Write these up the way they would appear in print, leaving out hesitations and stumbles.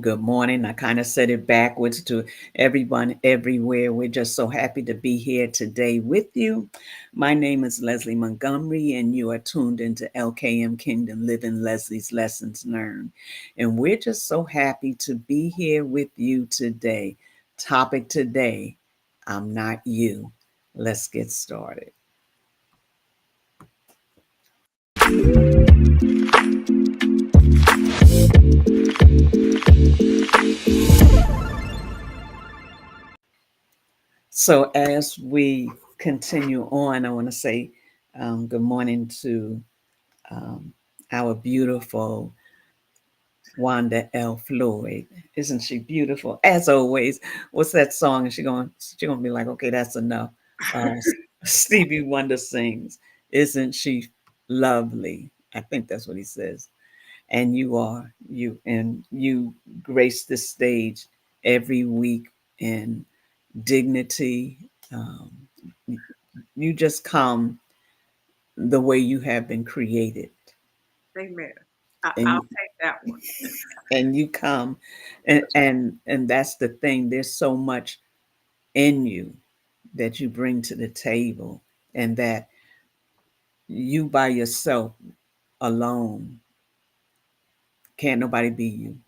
good morning. I kind of said it backwards to everyone everywhere. We're just so happy to be here today with you. My name is Leslie Montgomery, and you are tuned into LKM Kingdom Living Leslie's Lessons Learned. And we're just so happy to be here with you today. Topic today, I'm not you. Let's get started. So, as we continue on, I want to say good morning to um, our beautiful Wanda L. Floyd. Isn't she beautiful? As always. What's that song? And she gonna be like, okay, that's enough. Uh, Stevie Wonder sings, "Isn't she lovely?" I think that's what he says. And you grace the stage every week in dignity. Um, you just come the way you have been created, Amen. I'll and take that one. you come, and that's the thing. There's so much in you that you bring to the table, and that you by yourself alone can't nobody be you,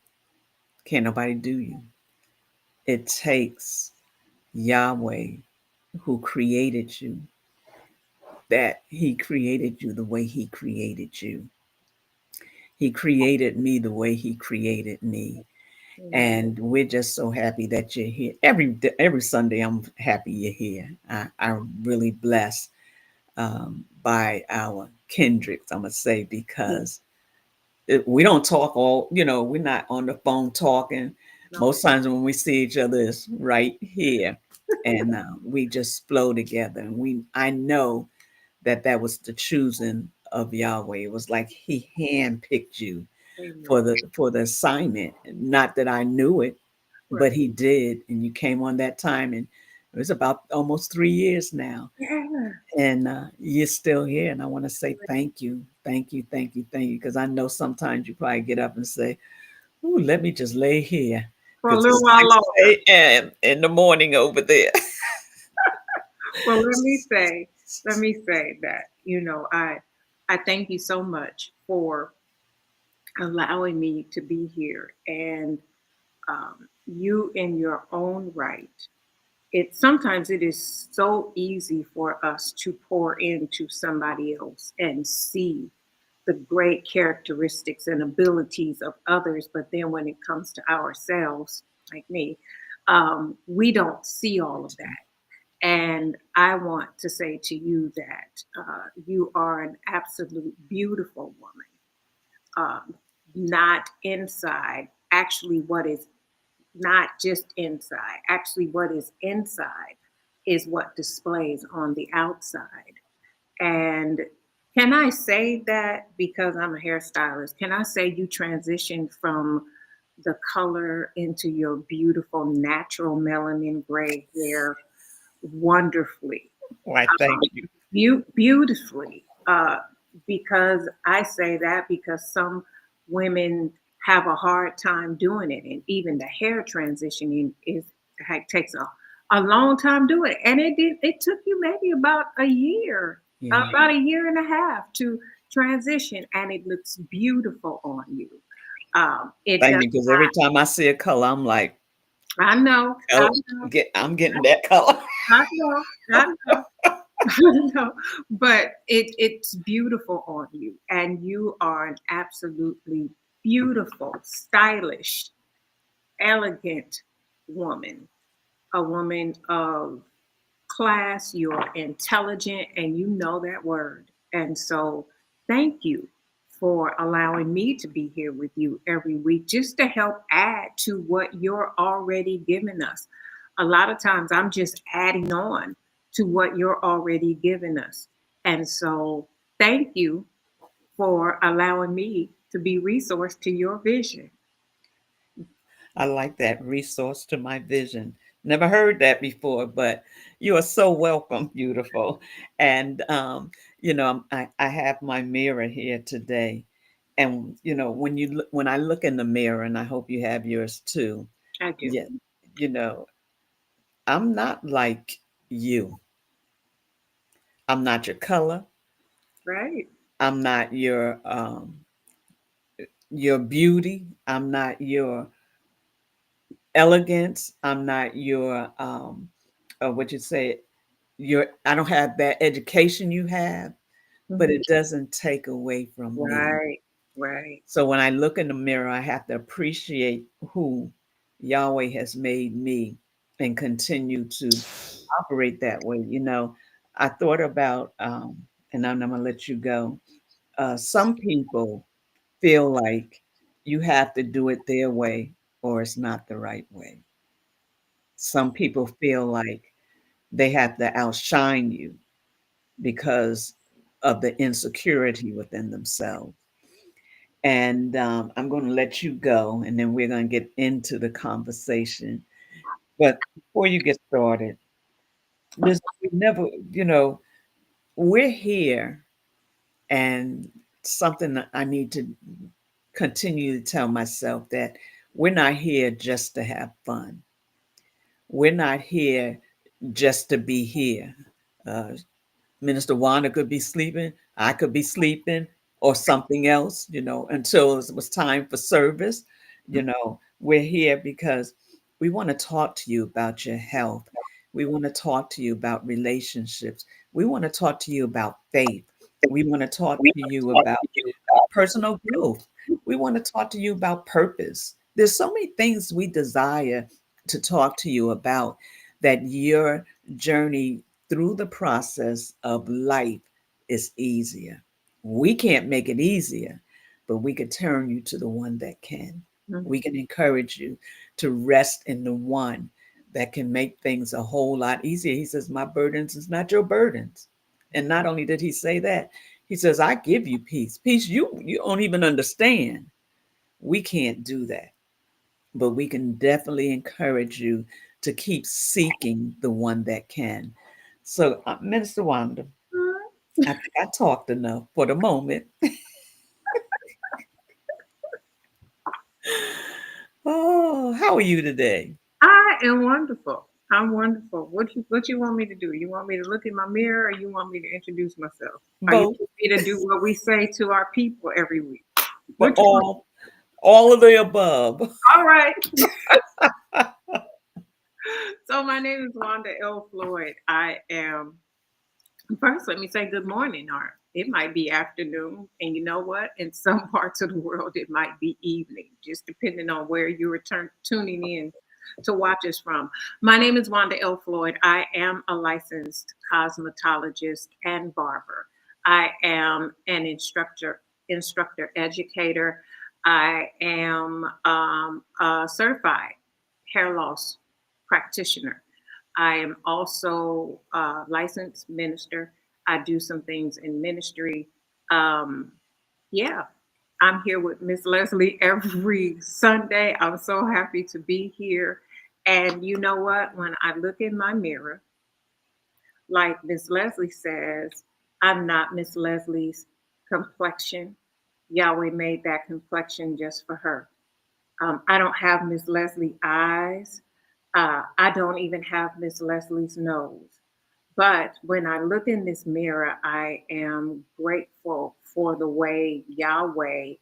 can't nobody do you. It takes Yahweh, who created you, that he created you the way he created you. He created me the way he created me. Amen. And we're just so happy that you're here. Every Sunday, I'm happy you're here. I'm really blessed by our kindreds, I'm going to say, because we don't talk we're not on the phone talking. No, Most times when we see each other, it's right here. And we just flow together. And I know that was the choosing of Yahweh. It was like he handpicked you amen. for the assignment. Not that I knew it, Right. but he did, and you came on that time, and it was about almost 3 years now, Yeah. and you're still here. And I want to say thank you, thank you, thank you, thank you, because I know sometimes you probably get up and say, "Ooh, let me just lay here," For a because little it's while six longer. a.m. in the morning over there. Well, let me say that, I thank you so much for allowing me to be here. And you in your own right, sometimes it is so easy for us to pour into somebody else and see the great characteristics and abilities of others, but then when it comes to ourselves, like me, we don't see all of that. And I want to say to you that you are an absolute beautiful woman, not inside, actually, what is not just inside, actually, what is inside is what displays on the outside. And can I say that because I'm a hairstylist? Can I say you transitioned from the color into your beautiful natural melanin gray hair wonderfully, Why, thank you. beautifully? Because I say that because some women have a hard time doing it, and even the hair transitioning takes a long time doing it, and it took you maybe Yeah, about a year and a half to transition, and it looks beautiful on you. It thank does. you, because every time I see a color, I'm like, I know. I oh, know. I'm getting that color. I know. I know. No, but it's beautiful on you, and you are an absolutely beautiful, stylish, elegant woman, a woman of class. You're intelligent, and you know that word. And so, thank you for allowing me to be here with you every week, just to help add to what you're already giving us. A lot of times, I'm just adding on to what you're already giving us. And so, thank you for allowing me to be resource to your vision. I like that, resource to my vision. Never heard that before, but you are so welcome, beautiful. And I have my mirror here today, And when I look in the mirror, and I hope you have yours too, I do. yeah, you know, I'm not like you. I'm not your color. Right. I'm not your beauty. I'm not your elegance. I'm not your what you say, your I don't have that education you have, but Mhm. it doesn't take away from me. Right. Right. So when I look in the mirror, I have to appreciate who Yahweh has made me and continue to operate that way. I thought about, and I'm going to let you go. Some people feel like you have to do it their way or it's not the right way. Some people feel like they have to outshine you because of the insecurity within themselves. And I'm going to let you go, and then we're going to get into the conversation. But before you get started, we never, we're here, and something that I need to continue to tell myself that we're not here just to have fun. We're not here just to be here. Uh, Minister Wanda could be sleeping, I could be sleeping, or something else, until it was time for service. We're here because we want to talk to you about your health. We want to talk to you about relationships. We want to talk to you about faith. We want to talk to you about personal growth. We want to talk to you about purpose. There's so many things we desire to talk to you about that your journey through the process of life is easier. We can't make it easier, but we can turn you to the one that can. Mhm. We can encourage you to rest in the one that can make things a whole lot easier. He says, my burdens is not your burdens. And not only did he say that, he says, I give you peace. Peace you don't even understand. We can't do that. But we can definitely encourage you to keep seeking the one that can. So, Minister Wanda, I think I talked enough for the moment. Oh, how are you today? I am wonderful. I'm wonderful. What you want me to do? You want me to look in my mirror, or you want me to introduce myself? Are you Both, want me to do what we say to our people every week? but What you want? all of the above. All right. So my name is Wanda L. Floyd. I am first. Let me say good morning, or it might be afternoon, and you know what? In some parts of the world, it might be evening, just depending on where you are tuning in to watch us from. My name is Wanda L. Floyd. I am a licensed cosmetologist and barber. I am an instructor educator. I am a certified hair loss practitioner. I am also a licensed minister. I do some things in ministry. Um, yeah, I'm here with Miss Leslie every Sunday. I'm so happy to be here. And you know what? When I look in my mirror, like Miss Leslie says, I'm not Miss Leslie's complexion. Yahweh made that complexion just for her. I don't have Miss Leslie eyes. I don't even have Miss Leslie's nose. But when I look in this mirror, I am grateful for the way Yahweh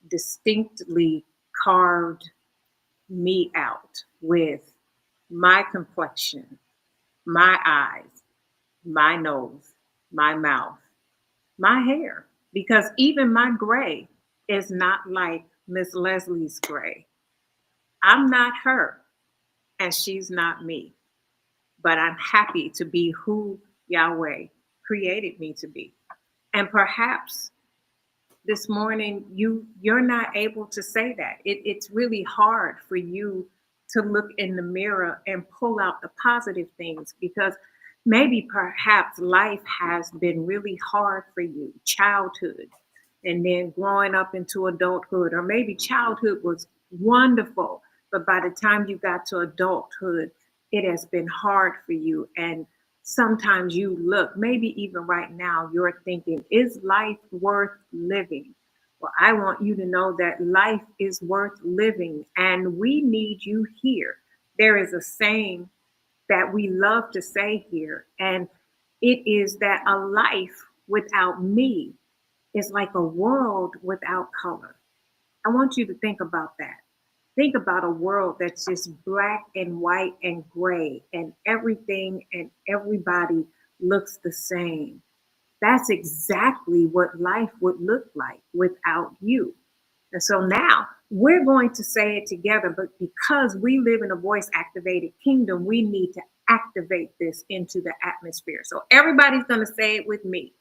distinctly carved me out with my complexion, my eyes, my nose, my mouth, my hair. Because even my gray is not like Miss Leslie's gray. I'm not her, and she's not me. But I'm happy to be who Yahweh created me to be. And perhaps this morning you're not able to say that. It's really hard for you to look in the mirror and pull out the positive things because maybe perhaps life has been really hard for you, childhood, and then growing up into adulthood, or maybe childhood was wonderful, but by the time you got to adulthood, it has been hard for you. And sometimes you look, maybe even right now, you're thinking, is life worth living? Well, I want you to know that life is worth living and we need you here. There is a saying that we love to say here, and it is that a life without me is like a world without color. I want you to think about that. Think about a world that's just black and white and gray, and everything and everybody looks the same. That's exactly what life would look like without you. And so now we're going to say it together, but because we live in a voice activated kingdom, we need to activate this into the atmosphere. So everybody's going to say it with me.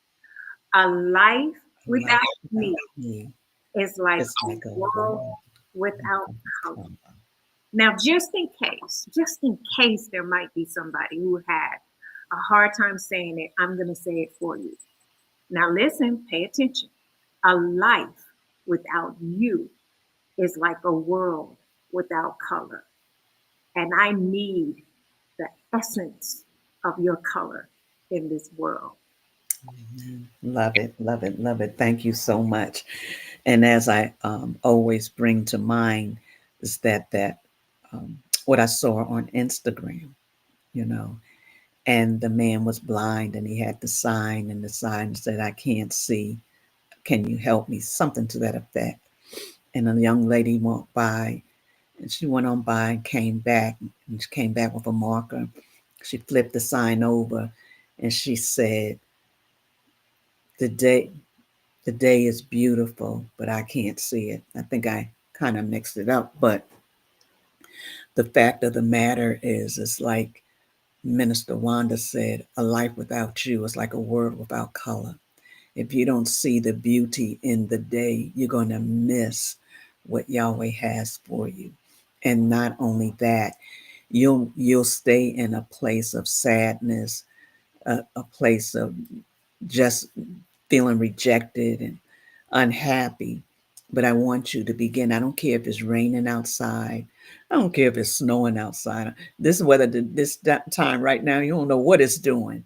A life without Life me without you is like is a like a world world without without color. color. Now, just in case there might be somebody who had a hard time saying it, I'm going to say it for you. Now, listen, pay attention. A life without you is like a world without color. And I need the essence of your color in this world. Love it, love it, love it. Thank you so much. And as I always bring to mind is what I saw on Instagram, you know, and the man was blind and he had the sign, and the sign said, "I can't see. Can you help me?" Something to that effect. And a young lady walked by, and she went on by and came back, and she came back with a marker. She flipped the sign over, and she said, "The day the day is beautiful, but I can't see it." I think I kind of mixed it up, but the fact of the matter is, it's like Minister Wanda said, a life without you is like a world without color. If you don't see the beauty in the day, you're going to miss what Yahweh has for you. And not only that, you'll stay in a place of sadness, a place of just feeling rejected and unhappy. But I want you to begin. I don't care if it's raining outside. I don't care if it's snowing outside. This weather, this time right now, you don't know what it's doing.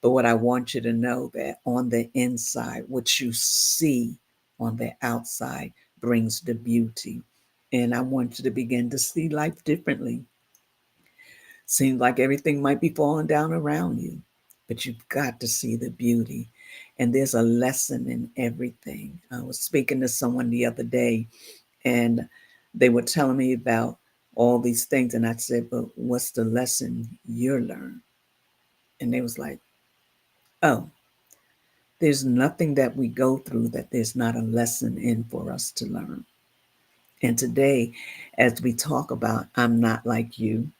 But what I want you to know that on the inside, what you see on the outside brings the beauty. And I want you to begin to see life differently. Seems like everything might be falling down around you, but you've got to see the beauty. And there's a lesson in everything. I was speaking to someone the other day, and they were telling me about all these things. And I said, "But what's the lesson you're learned?" And they was like, "Oh, there's nothing that we go through that there's not a lesson in for us to learn." And today, as we talk about I'm not like you,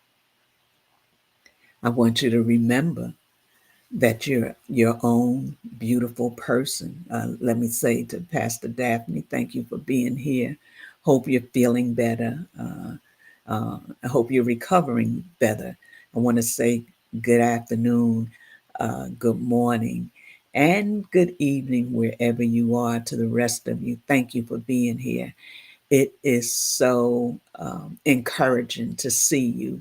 I want you to remember that you're your own beautiful person. Let me say to Pastor Daphne, thank you for being here. Hope you're feeling better. I hope you're recovering better. I want to say good afternoon, good morning, and good evening wherever you are to the rest of you. Thank you for being here. It is so encouraging to see you.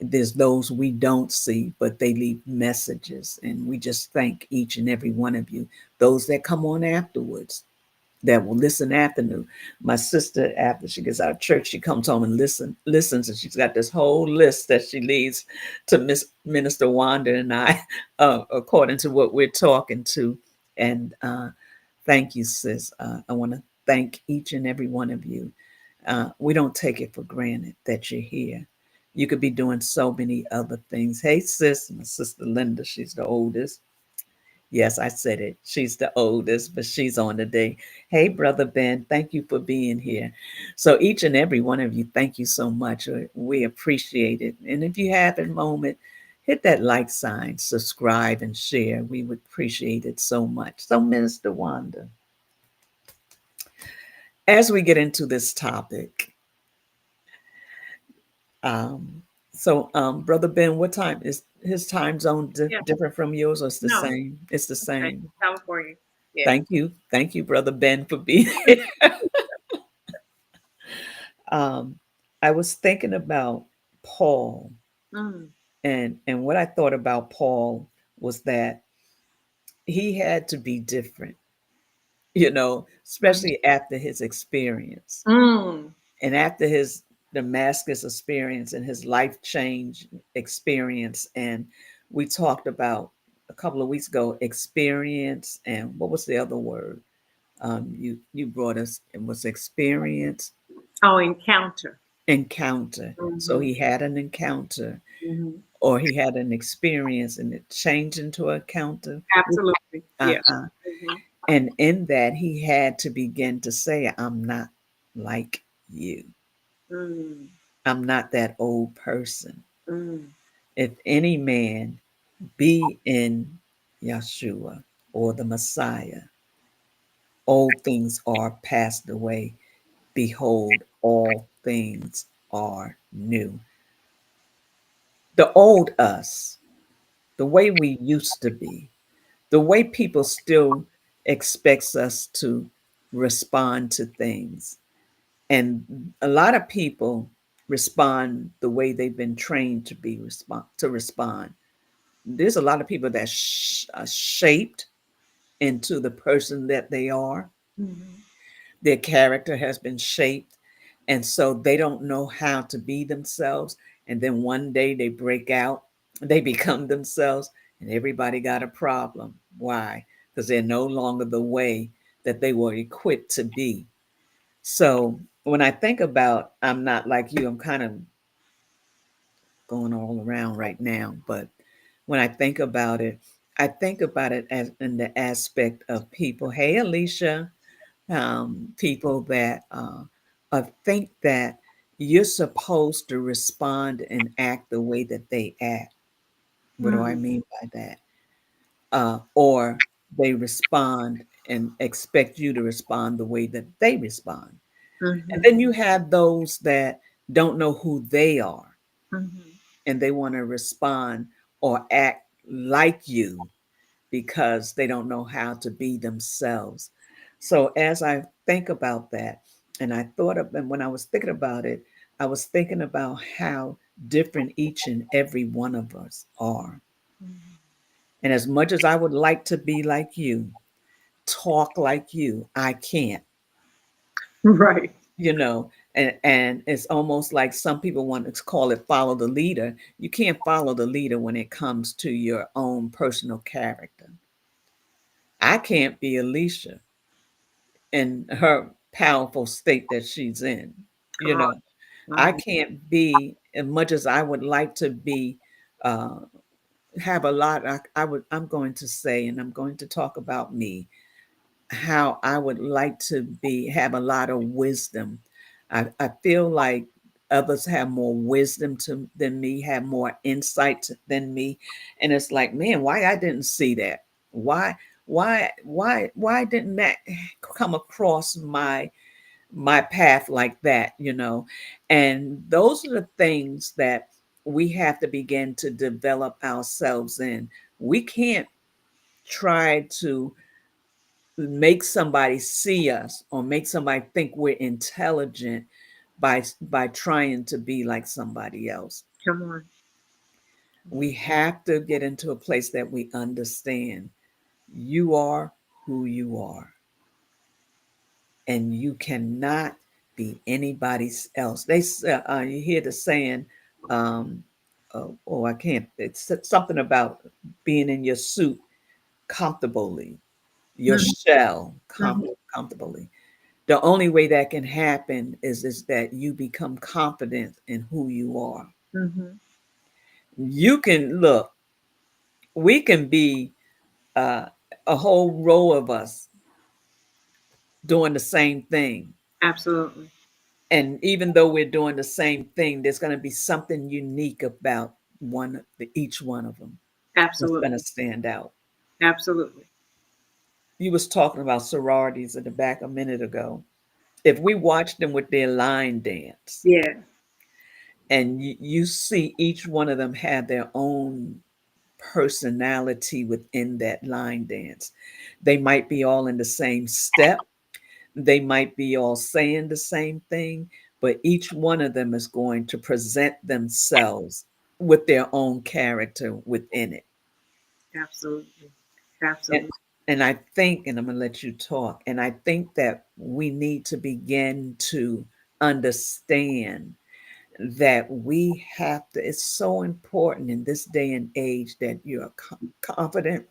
There's those we don't see, but they leave messages, and we just thank each and every one of you. Those that come on afterwards, that will listen afternoon. My sister, after she gets out of church, she comes home and listens, and she's got this whole list that she leads to Miss Minister Wanda and I, according to what we're talking to. And thank you, sis. I want to thank each and every one of you. We don't take it for granted that you're here. You could be doing so many other things. Hey, sis, my sister Linda, she's the oldest. Yes, I said it. She's the oldest, but she's on today. Hey, Brother Ben, thank you for being here. So, each and every one of you, thank you so much. We appreciate it. And if you have a moment, hit that like sign, subscribe, and share. We would appreciate it so much. So, Minister Wanda, as we get into this topic, um, Brother Ben, what time is his time zone Yeah, different from yours, or it's the no, same? It's the okay, same. California. Yeah. Thank you, Brother Ben, for being here. Um, I was thinking about Paul, Mm, and what I thought about Paul was that he had to be different especially after his experience. Mm. And after his Damascus experience and his life change experience, and we talked about a couple of weeks ago experience, and what was the other word? You brought us, it was experience, Oh, encounter. encounter. So Hmm. he had an encounter, Hmm. or he had an experience, and it changed into an encounter. Absolutely. Yeah. Uh-huh. Hmm. And in that, he had to begin to say, I'm not like you. Mm. I'm not that old person. Mm. If any man be in Yeshua or the Messiah, old things are passed away. Behold, all things are new. The old us, the way we used to be, the way people still expects us to respond to things. And a lot of people respond the way they've been trained to respond. There's a lot of people that are shaped into the person that they are. Hmm. Their character has been shaped, and so they don't know how to be themselves. And then one day they break out, they become themselves, and everybody got a problem. Why? Because they're no longer the way that they were equipped to be. So when I think about I'm not like you, I'm kind of going all around right now, but when I think about it, I think about it as in the aspect of people. Hey, Alicia, people that think that you're supposed to respond and act the way that they act. What do I Mm. mean by that? Or they respond and expect you to respond the way that they respond. And Hmm. then you have those that don't know who they are Hmm. and they want to respond or act like you because they don't know how to be themselves. So as I think about that, and I thought of, and when I was thinking about it, I was thinking about how different each and every one of us are. And as much as I would like to be like you, talk like you, I can't, Right. and it's almost like some people want to call it follow the leader. You can't follow the leader when it comes to your own personal character. I can't be Alicia in her powerful state that she's in. Come You on. know, I Hmm. can't be as much as I would like to be. Uh, have a lot. I'm going to say, and I'm going to talk about me. How I would like to be. Have a lot of wisdom. I feel like others have more wisdom than me. Have more insight than me, and it's like, man, why I didn't see that? Why didn't that come across my path like that, and those are the things that we have to begin to develop ourselves in. We can't try to make somebody see us or make somebody think we're intelligent by trying to be like somebody else. Come on. We have to get into a place that we understand you are who you are, and you cannot be anybody else. You hear the saying, I can't. It's something about being in your suit comfortably, your Hmm. shell Hmm. comfortably. The only way that can happen is that you become confident in who you are. Hmm. You can look. We can be uh, a whole row of us doing the same thing. Absolutely. And even though we're doing the same thing, there's going to be something unique about each one of them that's going to Absolutely. stand out. Absolutely. You was talking about sororities at the back a minute ago. If we watch them with their line dance, Yeah. and you see each one of them have their own personality within that line dance. They might be all in the same step, they might be all saying the same thing, but each one of them is going to present themselves with their own character within it. Absolutely. And, Absolutely. And I think, and I'm going to let you talk, and I think that we need to begin to understand that we have to, it's so important in this day and age that you're confident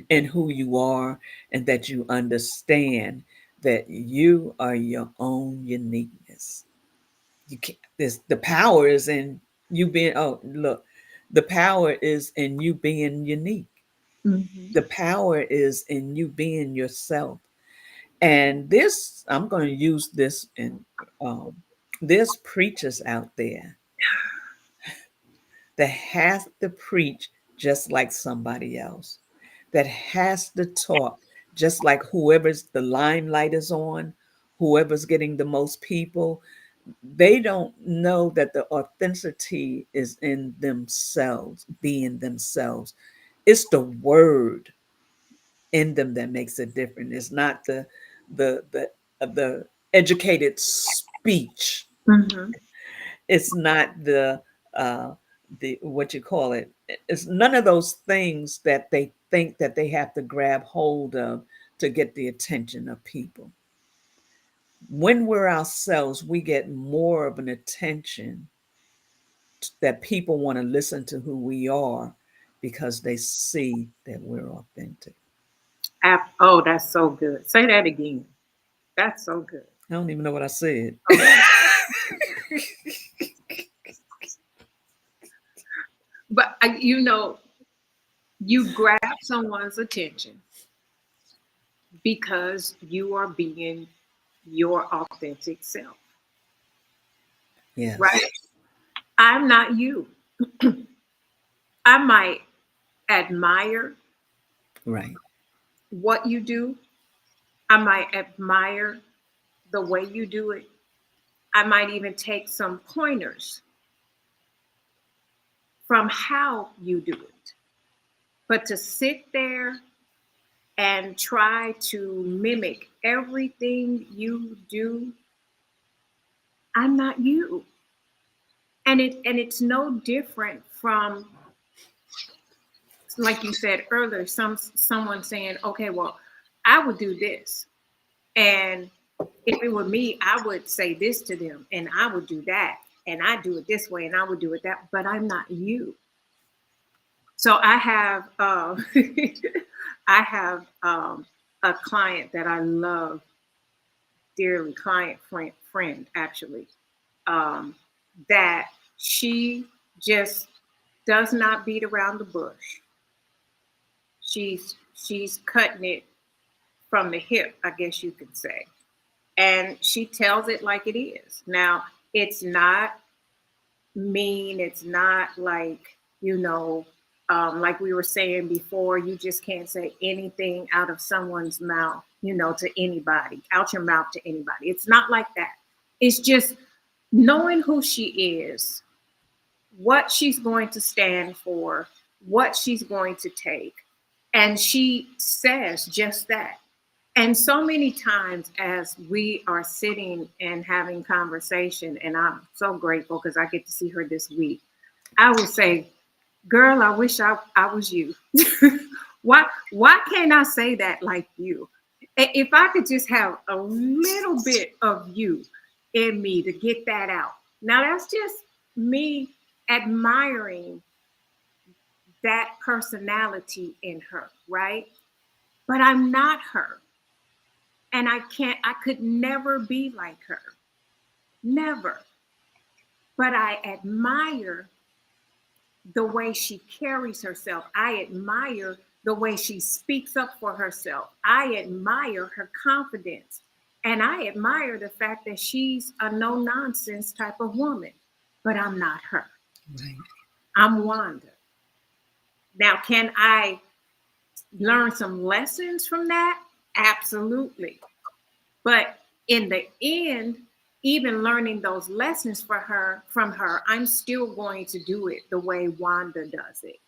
in who you are and that you understand that you are your own uniqueness. You can't, this, the power is in you being, oh, look, the power is in you being unique. Mhm. The power is in you being yourself. And this, I'm going to use this in, there's preachers out there that has to preach just like somebody else, that has to talk just like whoever's the limelight is on, whoever's getting the most people. They don't know that the authenticity is in themselves, being themselves. It's the word in them that makes it different. It's not the educated speech. Mhm. It's not uh, the what you call it. It's none of those things that they think that they have to grab hold of to get the attention of people. When we're ourselves, we get more of an attention that people want to listen to who we are because they see that we're authentic. Oh, that's so good. Say that again. That's so good. I don't even know what I said. Okay. But you grab someone's attention because you are being your authentic self, Yes, right? I'm not you. I might admire right. what you do. I might admire the way you do it. I might even take some pointers from how you do it. But to sit there and try to mimic everything you do, I'm not you. And it's no different from, like you said earlier, someone saying, okay, well, I would do this. And if it were me, I would say this to them and I would do that. And I do it this way and I would do it that, but I'm not you. So I have I have a client that I love dearly, friend actually, um, that she just does not beat around the bush. She's cutting it from the hip, I guess you could say. And she tells it like it is. Now, it's not mean. It's not like, like we were saying before, you just can't say anything out of someone's mouth, to anybody, out your mouth to anybody. It's not like that. It's just knowing who she is, what she's going to stand for, what she's going to take. And she says just that. And so many times as we are sitting and having conversation, and I'm so grateful because I get to see her this week, I will say, girl, I wish I was you. Why can't I say that like you? If I could just have a little bit of you in me to get that out. Now that's just me admiring that personality in her, right? But I'm not her. And I could never be like her. Never. But I admire the way she carries herself. I admire the way she speaks up for herself. I admire her confidence. And I admire the fact that she's a no nonsense type of woman. But I'm not her. Right. I'm Wanda. Now, can I learn some lessons from that? Absolutely. But in the end, even learning those lessons from her, I'm still going to do it the way Wanda does it.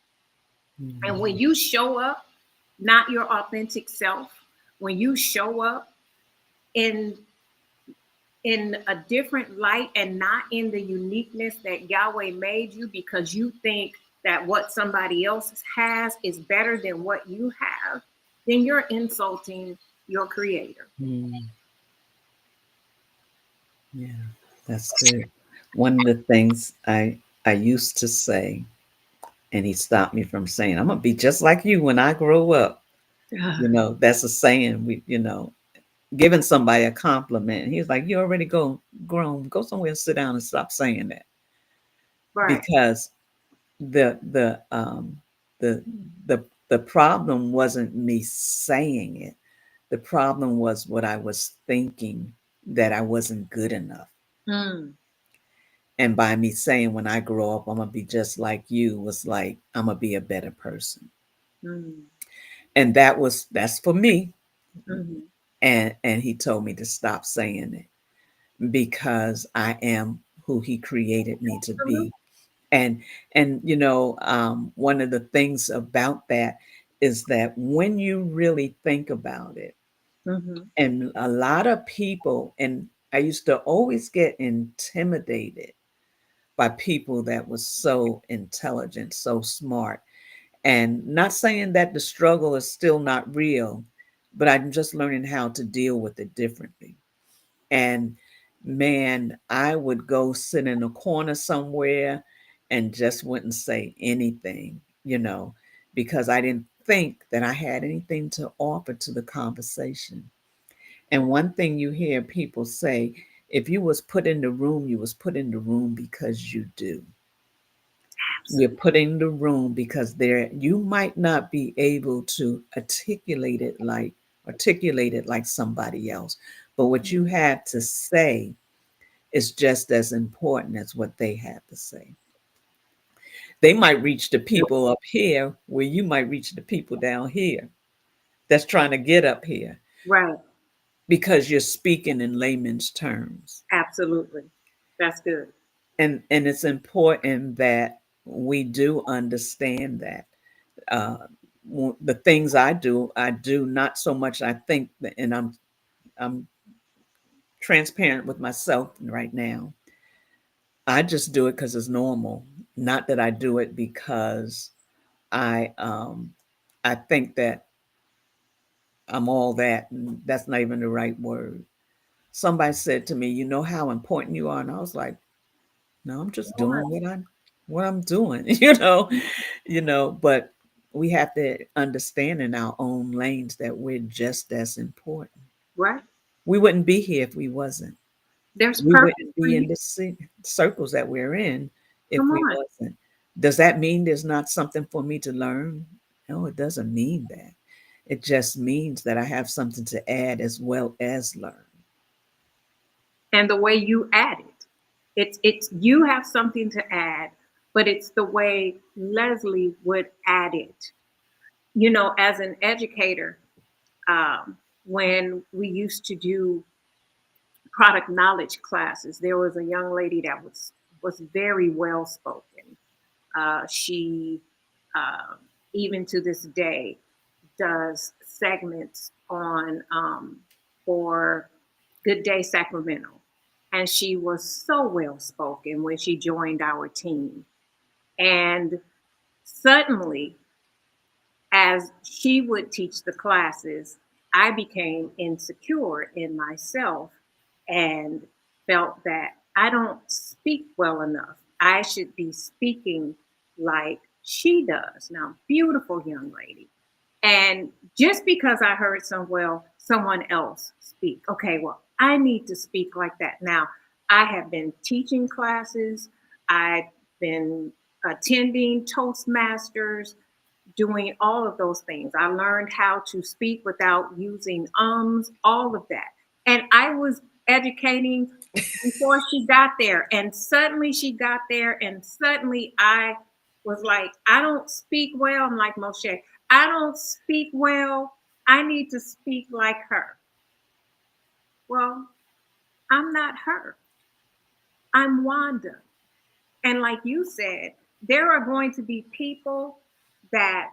And when Mhm. you show up, not your authentic self, when you show up in a different light and not in the uniqueness that Yahweh made you because you think that what somebody else has is better than what you have, then you're insulting your creator. Mm, yeah, that's good. One of the things I used to say, and he stopped me from saying, "I'm gonna be just like you when I grow up." That's a saying. Giving somebody a compliment. He's like, "You already grown. Go somewhere and sit down and stop saying that." Right. Because the the problem wasn't me saying it. The problem was what I was thinking, that I wasn't good enough. Mm, And by me saying when I grow up I'm gonna be just like you, was like I'm gonna be a better person. mm, And that's for me. mhm. And he told me to stop saying it, because I am who he created me to Absolutely. be. And one of the things about that is that when you really think about it, Mhm. and a lot of people, and I used to always get intimidated by people that was so intelligent, so smart. And not saying that the struggle is still not real, but I'm just learning how to deal with it differently. And man, I would go sit in a corner somewhere and just wouldn't say anything, because I didn't think that I had anything to offer to the conversation. And one thing you hear people say, if you was put in the room, you was put in the room because you do. You're Absolutely. put in the room because there you might not be able to articulate it like somebody else. But what you have to say is just as important as what they have to say. They might reach the people up here where you might reach the people down here that's trying to get up here, Right. because you're speaking in layman's terms. Absolutely. That's good. And it's important that we do understand that. Uh, the things I do not so much. I think, and I'm transparent with myself right now. I just do it because it's normal. Not that I do it because I um I think that I'm all that, and that's not even the right word. Somebody said to me, "You know how important you are," and I was like, "No, I'm just doing what I'm doing," But we have to understand in our own lanes that we're just as important. Right. We wouldn't be here if we wasn't. There's We purpose wouldn't for be you. in the circles that we're in if Come we on. wasn't. Does that mean there's not something for me to learn? No, it doesn't mean that. It just means that I have something to add as well as learn. And the way you add it. It's you have something to add, but it's the way Leslie would add it. As an educator, when we used to do product knowledge classes, there was a young lady that was very well spoken. She even to this day does segments on for Good Day Sacramento, and she was so well spoken when she joined our team. And suddenly, as she would teach the classes, I became insecure in myself and felt that I don't speak well enough. I should be speaking like she does. Now, beautiful young lady. And just because I heard someone else speak, okay, well, I need to speak like that. Now, I have been teaching classes, I've been attending Toastmasters, doing all of those things. I learned how to speak without using ums, all of that. And I was educating before she got there. And suddenly she got there, and suddenly I was like, I don't speak well. I'm like, Moshe, I don't speak well. I need to speak like her. Well, I'm not her. I'm Wanda. And like you said, there are going to be people that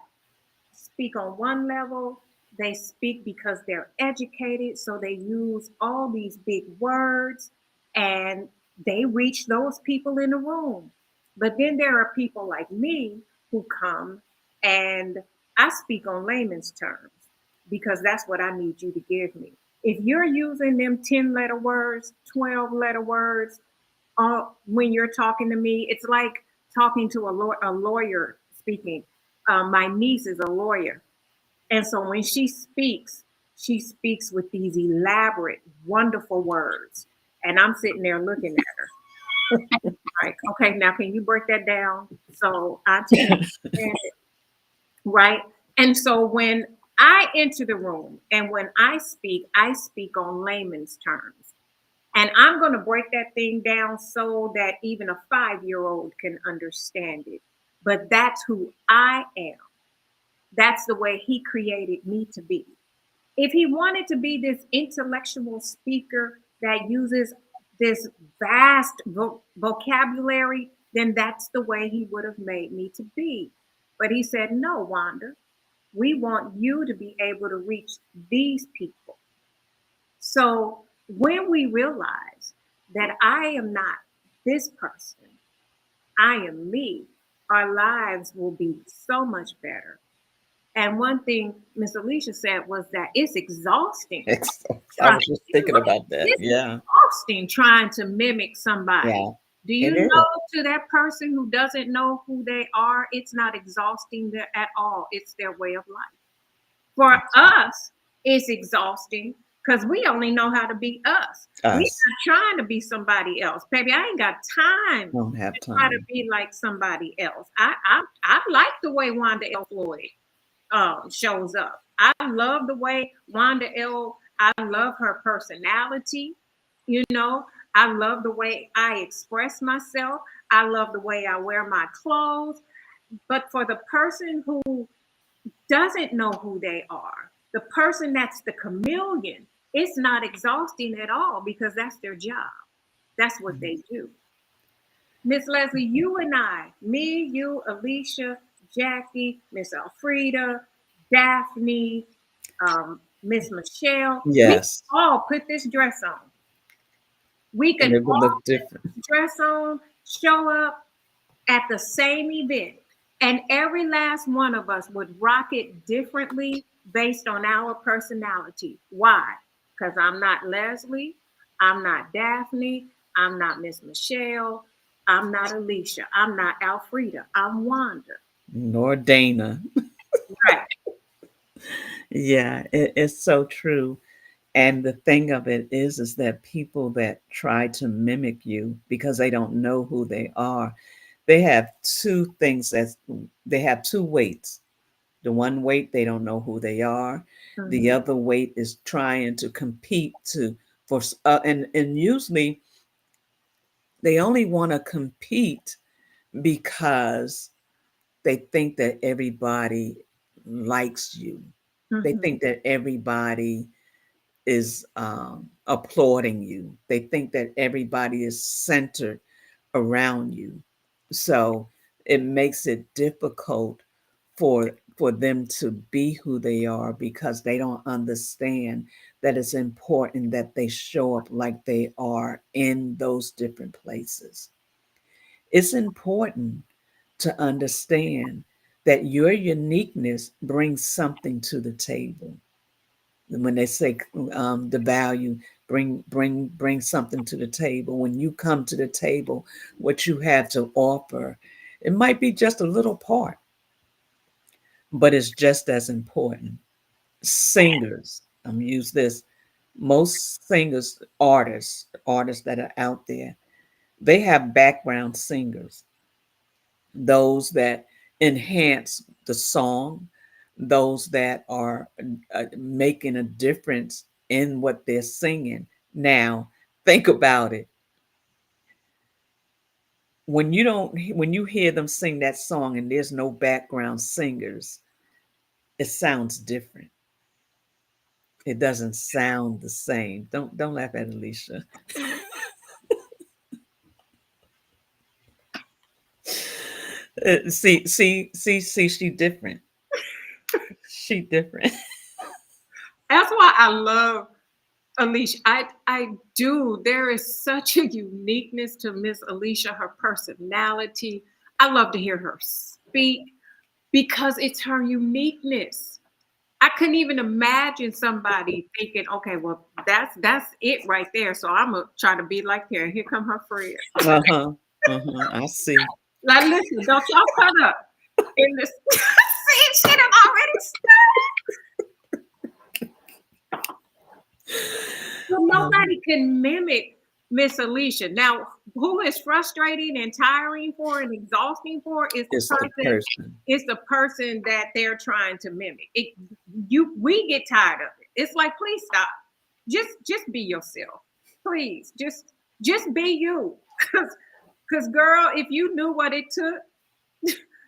speak on one level. They speak because they're educated, so they use all these big words and they reach those people in the room. But then there are people like me who come and I speak on layman's terms. because that's what I need you to give me. If you're using them 10-letter words, 12-letter words, when you're talking to me, it's like talking to a lawyer speaking. My niece is a lawyer. And so when she speaks with these elaborate, wonderful words. And I'm sitting there looking at her. Like, okay, now can you break that down so Auntie can understand it? Right? And so when I enter the room and when I speak on layman's terms. And I'm going to break that thing down so that even a 5-year-old can understand it. But that's who I am. That's the way he created me to be. If he wanted to be this intellectual speaker that uses this vast vocabulary, then that's the way he would have made me to be. But he said, no, Wanda, we want you to be able to reach these people. So when we realize that I am not this person, I am me, our lives will be so much better. And one thing Miss Alicia said was that it's exhausting. I was just thinking about that. It's Yeah. exhausting trying to mimic somebody. Yeah. Do you It is. know, to that person who doesn't know who they are, it's not exhausting at all. It's their way of life. For us, it's exhausting because we only know how to be us. We're Us. not trying to be somebody else. Baby, I ain't got time Don't have to try to time. be like somebody else. I like the way Wanda L. Floyd shows up. I love the way Wanda L. I love her personality. You know, I love the way I express myself. I love the way I wear my clothes. But for the person who doesn't know who they are, the person that's the chameleon, it's not exhausting at all because that's their job. That's what they do. Miss Leslie, you and I, me, you, Alicia, Jackie, Miss Alfreda, Daphne, Miss Michelle, we Yes. all put this dress on. We And can it would all look different. dress on, show up at the same event, and every last one of us would rock it differently based on our personality. Why? Because I'm not Leslie, I'm not Daphne, I'm not Miss Michelle, I'm not Alicia, I'm not Alfreda, I'm Wanda. Nor Dana. Right. Yeah, it's so true. And the thing of it is that people that try to mimic you because they don't know who they are, they have two things that they have two weights. The one weight, they don't know who they are. The Mhm. other weight is trying to compete and usually they only want to compete because they think that everybody likes you. They Mhm. think that everybody is applauding you. They think that everybody is centered around you. So it makes it difficult for them to be who they are because they don't understand that it's important that they show up like they are in those different places. It's important to understand that your uniqueness brings something to the table. When they say the value, bring something to the table. When you come to the table, what you have to offer, it might be just a little part, but it's just as important. Singers, I'm use this. Most singers, artists that are out there, they have background singers, those that enhance the song, those that are making a difference in what they're singing. Now, think about it. When you hear them sing that song and there's no background singers, it sounds different. It doesn't sound the same. Don't laugh at Alicia. See, she different. She different. That's why I love Alicia. I do. There is such a uniqueness to Miss Alicia, her personality. I love to hear her speak because it's her uniqueness. I couldn't even imagine somebody thinking, okay, well, that's it right there. So I'm gonna try to be like her. Here come her friend. Uh-huh. Uh-huh. I see. Like, listen, don't y'all cut up in this. See, shit, I'm already Well, nobody can mimic Miss Alicia. Now, who is frustrating and tiring for and exhausting for is the It's the person. person. Is the person that they're trying to mimic. We get tired of it. It's like, please stop. Just be yourself, please. Just be you. Cause girl, if you knew what it took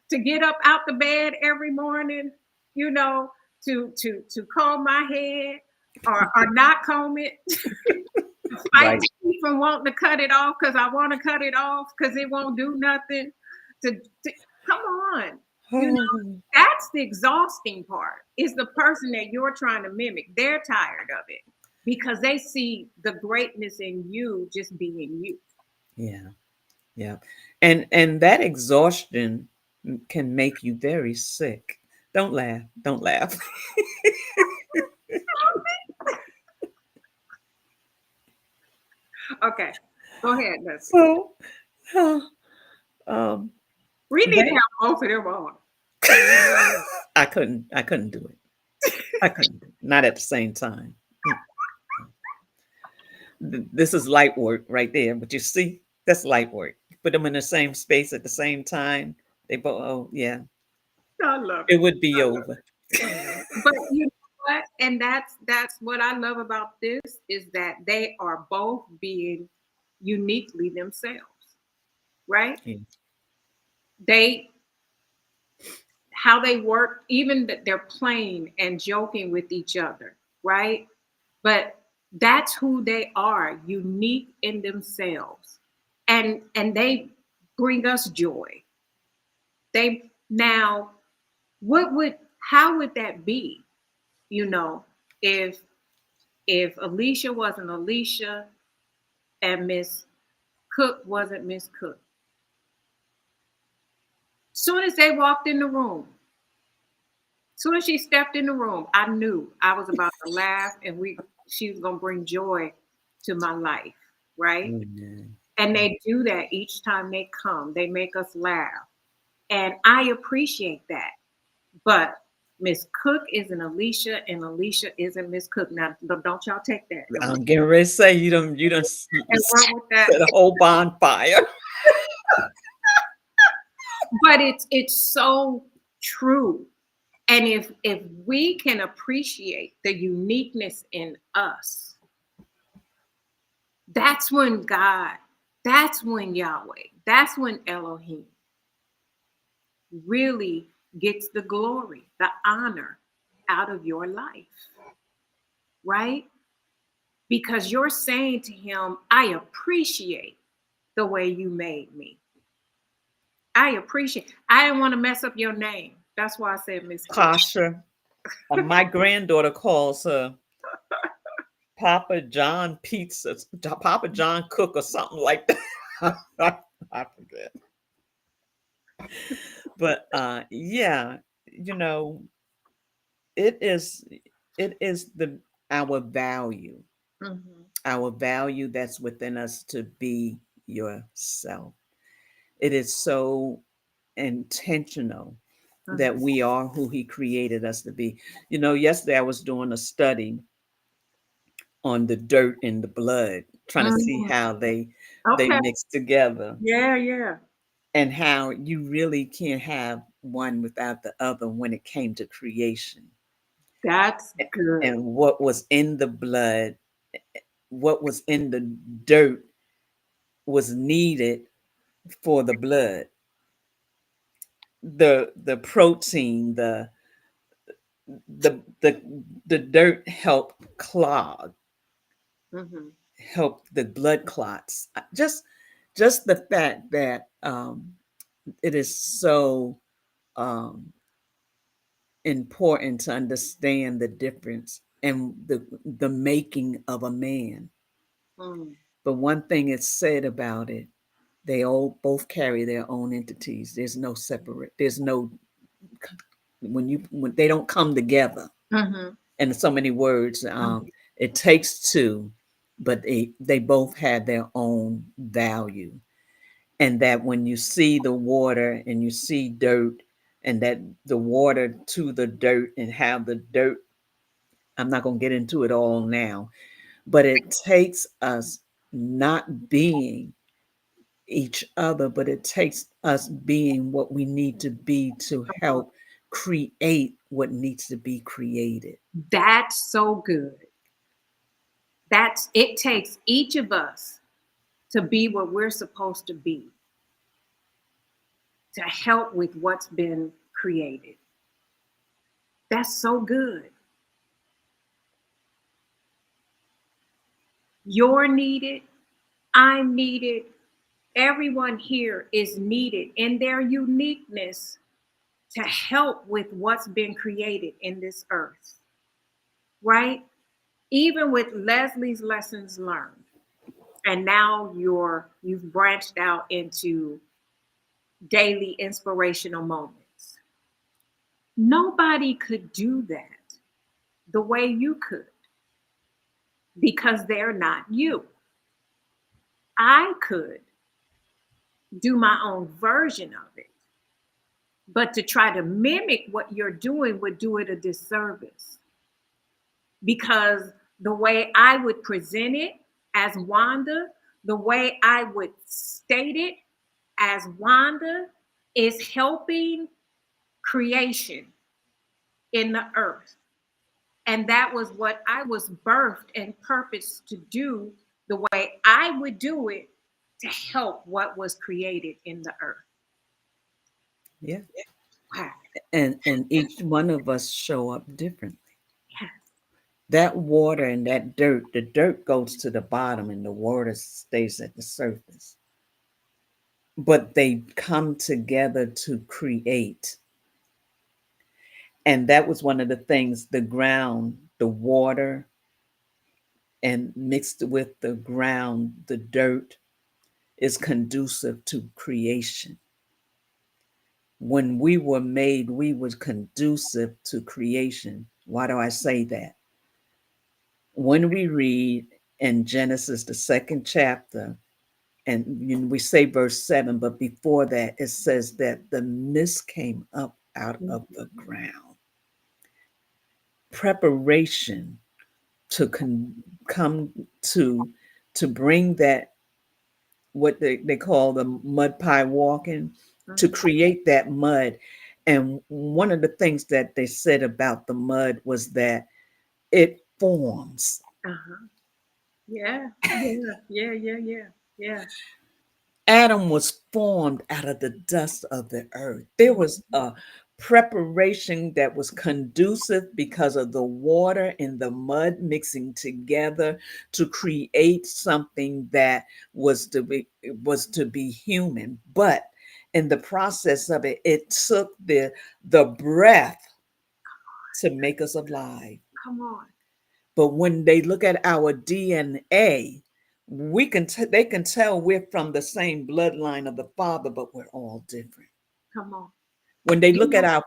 to get up out the bed every morning, you know, to comb my head or not comb it, fight Right. me from wanting to cut it off because I want to cut it off because it won't do nothing. To come on, you know Oh, that's the exhausting part. Is the person that you're trying to mimic? They're tired of it because they see the greatness in you just being you. yeah. Yeah. And that exhaustion can make you very sick. Don't laugh. Don't laugh. Okay, go ahead, Leslie. So, uh, um, We need to they, have both of them on. I couldn't do it. I couldn't. Not at the same time. This is light work right there. But you see, that's light work. Put them in the same space at the same time. They both. Oh yeah, I love it it. would be I love over. it. But you know what? And that's what I love about this is that they are both being uniquely themselves, right? Yeah. They how they work, even that they're playing and joking with each other, right? But that's who they are, unique in themselves. And they bring us joy. They now what would how would that be, you know, if Alicia wasn't Alicia and Miss Cook wasn't Miss Cook. Soon as they walked in the room, soon as she stepped in the room, I knew I was about to laugh and she was gonna bring joy to my life, right? Amen. And they do that each time they come. They make us laugh. And I appreciate that. But Miss Cook isn't Alicia and Alicia isn't Miss Cook. Now don't y'all take that and I'm getting ready to say you don't run with that. set a whole bonfire. But it's so true. And if we can appreciate the uniqueness in us, that's when God, that's when Yahweh, that's when Elohim really gets the glory, the honor out of your life, right? Because you're saying to him, I appreciate the way you made me. I didn't want to mess up your name. That's why I said Miss Cook. Pasha. My granddaughter calls her Papa John Pizza, Papa John Cook, or something like that. I forget. But yeah, you know, it is it is the our value, Mhm, our value that's within us to be yourself. It is so intentional that mhm, we are who he created us to be. You know, yesterday I was doing a study on the dirt and the blood, trying to see mhm. how they Okay. mix together Yeah, yeah. and how you really can't have one without the other when it came to creation. That's good. And what was in the blood, what was in the dirt was needed for the blood. The protein, the the dirt helped clog, Mhm, help the blood clots. Just the fact that it is so um, important to understand the difference and the making of a man. mm. But one thing is said about it, they all both carry their own entities. There's no separate. There's no. when they don't come together Mm-hmm. in so many words. Mm-hmm. It takes two, but they both have their own value. And that when you see the water and you see dirt, and that the water to the dirt and how the dirt, I'm not going to get into it all now, but it takes us not being each other, but it takes us being what we need to be to Come on. help create what needs to be created. That's so good. That's it takes each of us to be what we're supposed to be, to help with what's been created. That's so good. You're needed. I'm needed. Everyone here is needed in their uniqueness to help with what's been created in this earth, right? Even with Leslie's lessons learned, and now you've branched out into daily inspirational moments. Nobody could do that the way you could because they're not you. I could do my own version of it, but to try to mimic what you're doing would do it a disservice because the way I would present it as Wanda, the way I would state it as Wanda is helping creation in the earth. And that was what I was birthed and purposed to do the way I would do it to help what was created in the earth. Yeah. Wow. And each one of us show up differently. Yes. That water and that dirt, the dirt goes to the bottom and the water stays at the surface. But they come together to create. And that was one of the things, the ground, the water, and mixed with the ground, the dirt is conducive to creation. When we were made, we were conducive to creation. Why do I say that? When we read in Genesis, the second chapter, and we say verse 7, but before that, it says that the mist came up out of the ground. Preparation to come to bring that, what they call the mud pie walking, to Mhm. create that mud. And one of the things that they said about the mud was that it forms. Uh-huh. Yeah. Yeah. Yeah. Yeah. Yeah. Yeah. Adam was formed out of the dust of the earth. There was Mhm. a preparation that was conducive because of the water and the mud mixing together to create something that was to be human. But in the process of it, it took the breath to make us alive. Come on. But when they look at our DNA, they can tell we're from the same bloodline of the Father, but we're all different. Come on. When they look Yeah. at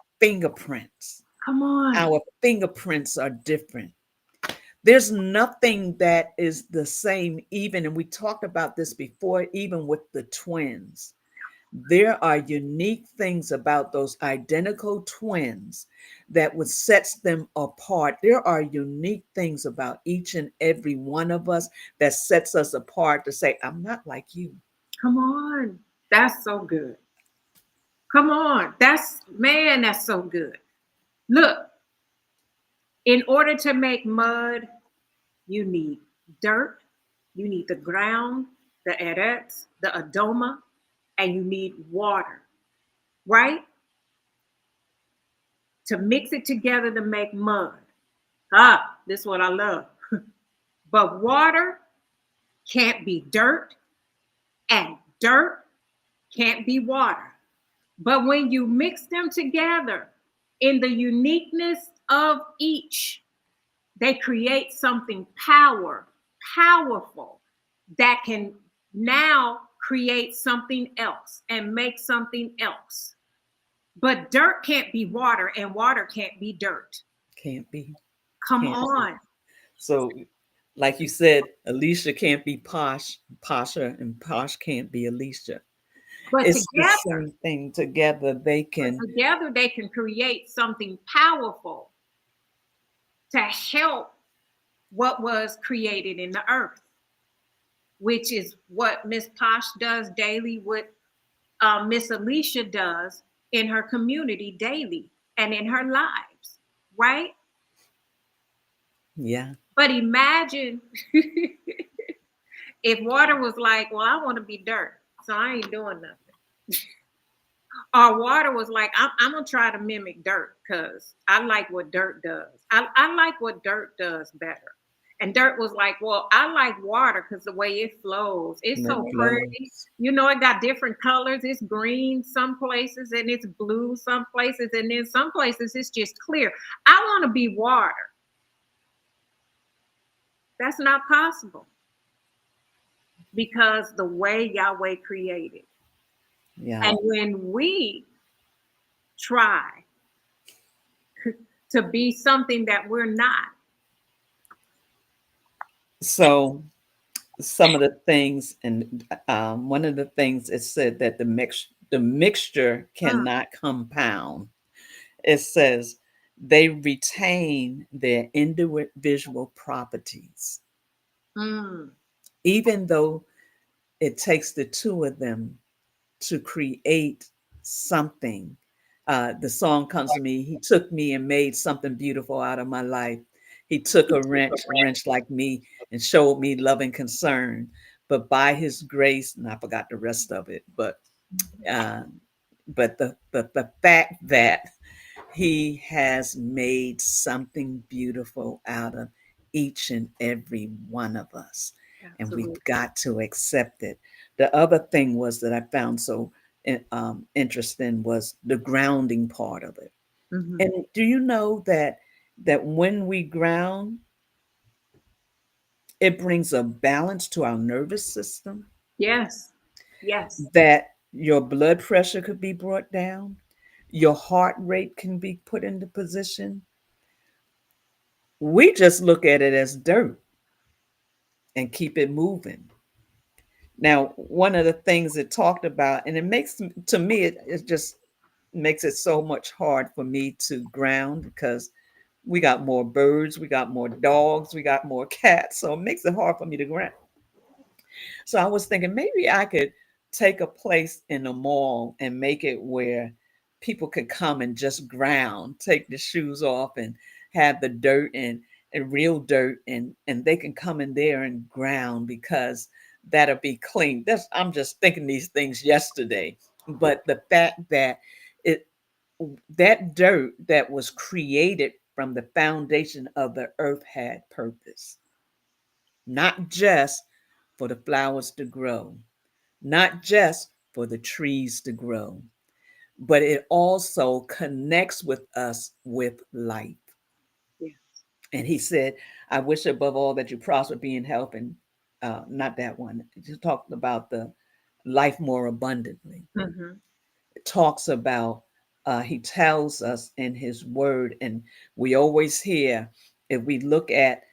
Come on. our fingerprints are different. There's nothing that is the same, even, and we talked about this before, even with the twins. There are unique things about those identical twins that would sets them apart. There are unique things about each and every one of us that sets us apart to say, I'm not like you. Come on. That's so good. Come on. That's so good. Look, in order to make mud, you need dirt, you need the ground, the eretz, the adoma, and you need water, right? To mix it together to make mud. Ah, this is what I love. But water can't be dirt, and dirt can't be water. But when you mix them together in the uniqueness of each, they create something powerful that can now create something else and make something else. But dirt can't be water, and water can't be dirt. Can't be. Come Can't be. on. So, like you said, Alicia can't be Posh, Pasha, and Posh can't be Alicia. But It's the together, same thing. Together, they but can. together they can create something powerful to help what was created in the earth, which is what Miss Posh does daily, what Miss Alicia does in her community daily and in her lives, right? Yeah. But imagine if water was like, well, I want to be dirt, so I ain't doing nothing. Or water was like, I'm going to try to mimic dirt because I like what dirt does. I like what dirt does better. And dirt was like, well, I like water because the way it flows, it's And it so pretty. flows. You know, it got different colors. It's green some places and it's blue some places. And then some places it's just clear. I want to be water. That's not possible because the way Yahweh created. Yeah. And when we try to be something that we're not, So, some of the things, and one of the things it said that the mixture mm, cannot compound. It says they retain their individual properties, mm, even though it takes the two of them to create something. The song comes to me. He took me and made something beautiful out of my life. He took a wrench like me, and showed me love and concern. But by his grace, and I forgot the rest of it, uh, but the fact that he has made something beautiful out of each and every one of us, and we've absolutely. got to accept it. The other thing was that I found so interesting was the grounding part of it. Hmm. And do you know that when we ground, it brings a balance to our nervous system, Yes, yes. that your blood pressure could be brought down, your heart rate can be put into position. We just look at it as dirt and keep it moving. Now, one of the things it talked about, and it makes to me, it just makes it so much hard for me to ground because we got more birds, we got more dogs, we got more cats. So it makes it hard for me to ground. So I was thinking maybe I could take a place in the mall and make it where people could come and just ground, take the shoes off and have the dirt and real dirt, and they can come in there and ground because that'll be clean. That's I'm just thinking these things yesterday. But the fact that it that dirt that was created from the foundation of the earth had purpose, not just for the flowers to grow, not just for the trees to grow, but it also connects with us with life. Yeah. And he said, I wish above all that you prosper, be in health, and not that one. He just talked about the life more abundantly. Hmm. It talks about, he tells us in his word, and we always hear, if we look at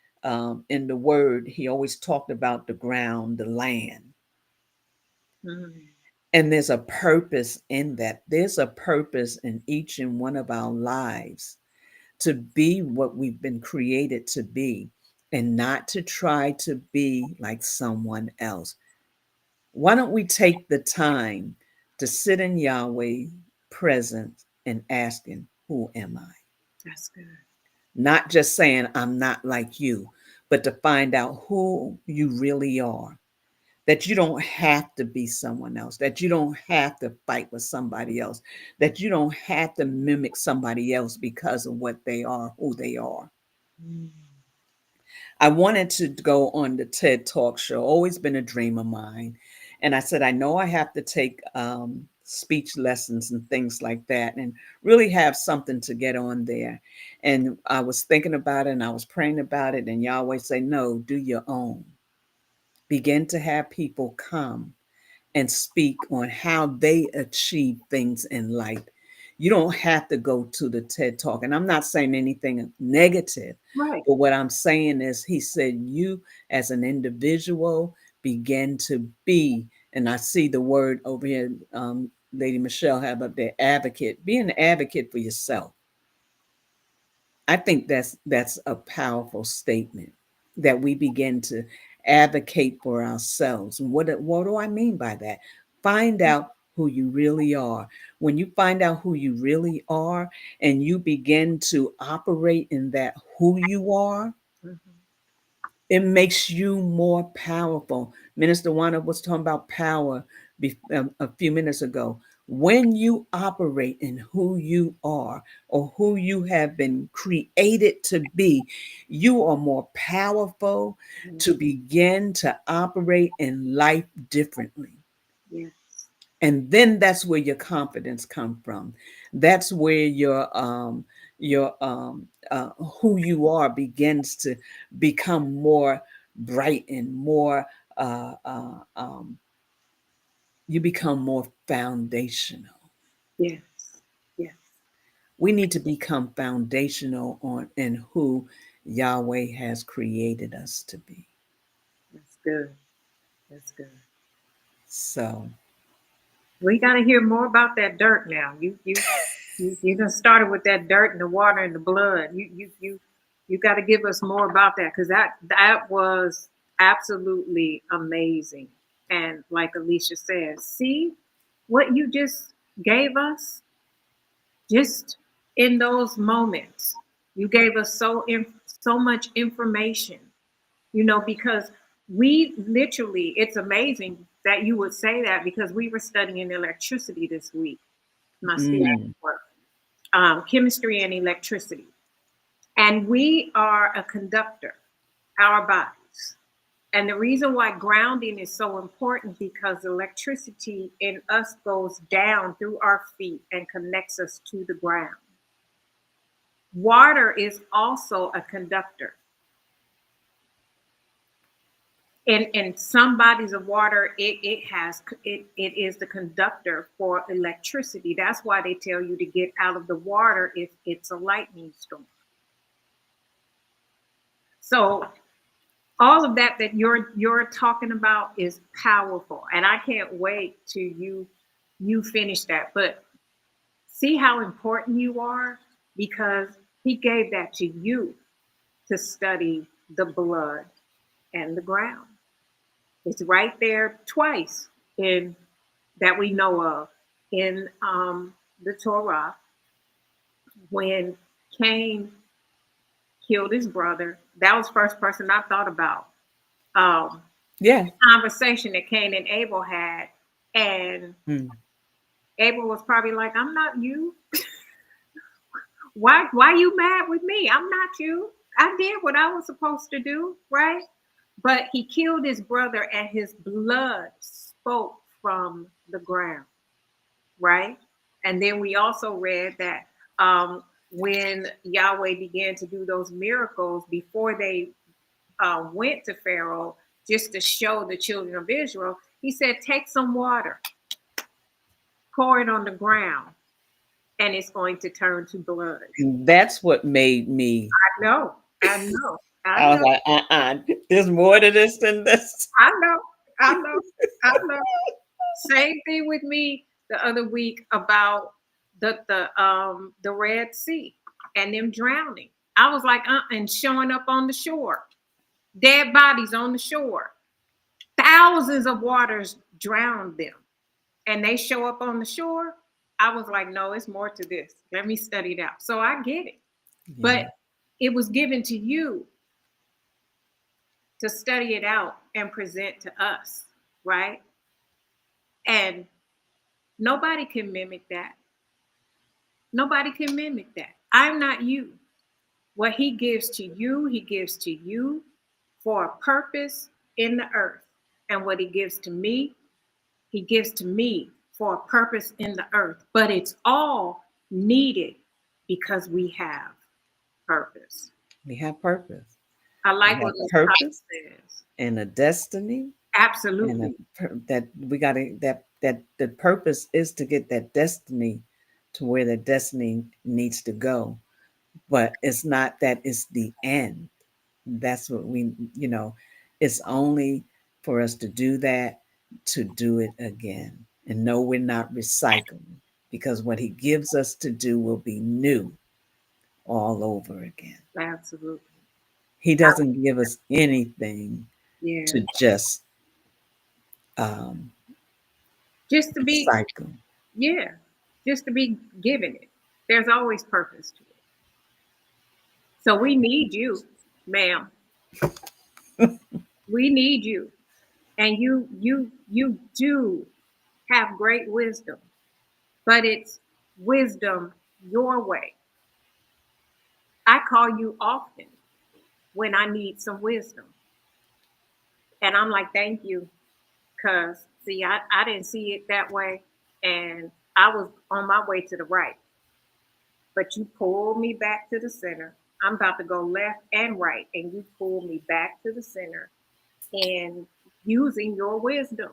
in the word, he always talked about the ground, the land. Hmm. And there's a purpose in that. There's a purpose in each and one of our lives to be what we've been created to be, and not to try to be like someone else. Why don't we take the time to sit in Yahweh's presence and asking, who am I? That's good. Not just saying, I'm not like you, but to find out who you really are. That you don't have to be someone else, that you don't have to fight with somebody else, that you don't have to mimic somebody else because of what they are, who they are. Mm. I wanted to go on the TED Talk show, always been a dream of mine. And I said, I know I have to take speech lessons and things like that and really have something to get on there. And I was thinking about it and I was praying about it. And Yahweh say, no, do your own. Begin to have people come and speak on how they achieve things in life. You don't have to go to the TED Talk. And I'm not saying anything negative, Right. but what I'm saying is, he said, you as an individual begin to be, and I see the word over here, Lady Michelle have up there, advocate. Be an advocate for yourself. I think that's a powerful statement, that we begin to advocate for ourselves. And what do I mean by that? Find out who you really are. When you find out who you really are and you begin to operate in that who you are, Mhm. it makes you more powerful. Minister Wanda was talking about power a few minutes ago. When you operate in who you are or who you have been created to be, you are more powerful to begin to operate in life differently. Yes. And then that's where your confidence come from. That's where your who you are begins to become more bright and more you become more foundational. Yes. Yes. We need to become foundational on in who Yahweh has created us to be. That's good. That's good. So We got to hear more about that dirt now. You done started with that dirt and the water and the blood. You got to give us more about that, because that was absolutely amazing. And like Alicia says, see what you just gave us, just in those moments. You gave us so much information, because we literally, it's amazing that you would say that, because we were studying electricity this week, my students mm, were, chemistry and electricity. And we are a conductor, our bodies. And the reason why grounding is so important, because electricity in us goes down through our feet and connects us to the ground. Water is also a conductor. In some bodies of water, it is the conductor for electricity. That's why they tell you to get out of the water if it's a lightning storm. So all of that you're talking about is powerful, and I can't wait to you finish that. But see how important you are, because he gave that to you to study the blood and the ground. It's right there twice in that we know of in the Torah, when Cain killed his brother. That was the first person I thought about. Um, yeah. Conversation that Cain and Abel had, and Mm. Abel was probably like, "I'm not you. Why you mad with me? I'm not you. I did what I was supposed to do, right?" But he killed his brother, and his blood spoke from the ground, right? And then we also read that when Yahweh began to do those miracles before they went to Pharaoh, just to show the children of Israel, he said, "Take some water, pour it on the ground, and it's going to turn to blood." And that's what made me, I know, I know, I I was know, like, there's more to this than this. I know, I know, I know. Same thing with me the other week about the Red Sea and them drowning. I was like, and showing up on the shore, dead bodies on the shore. Thousands of waters drowned them, and they show up on the shore. I was like, no, it's more to this. Let me study it out. So I get it. Yeah. But it was given to you to study it out and present to us, right? And nobody can mimic that. Nobody can mimic that. I'm not you. What he gives to you for a purpose in the earth. And what he gives to me for a purpose in the earth. But it's all needed because we have purpose. We have purpose. I We like have what Ms. purpose says. and a destiny, and Absolutely. that we got to, that the purpose is to get that destiny to where their destiny needs to go. But it's not that it's the end. That's what it's only for us to do that, to do it again. And no, we're not recycling, because what he gives us to do will be new all over again. Absolutely. He doesn't give us anything Yeah. to just um, Just to be, recycle. yeah, just to be giving it. There's always purpose to it. So we need you, ma'am. We need you. And you do have great wisdom, but it's wisdom your way. I call you often when I need some wisdom. And I'm like, thank you. Because, see, I didn't see it that way. And I was on my way to the right. But you pulled me back to the center. I'm about to go left and right. And you pulled me back to the center and using your wisdom.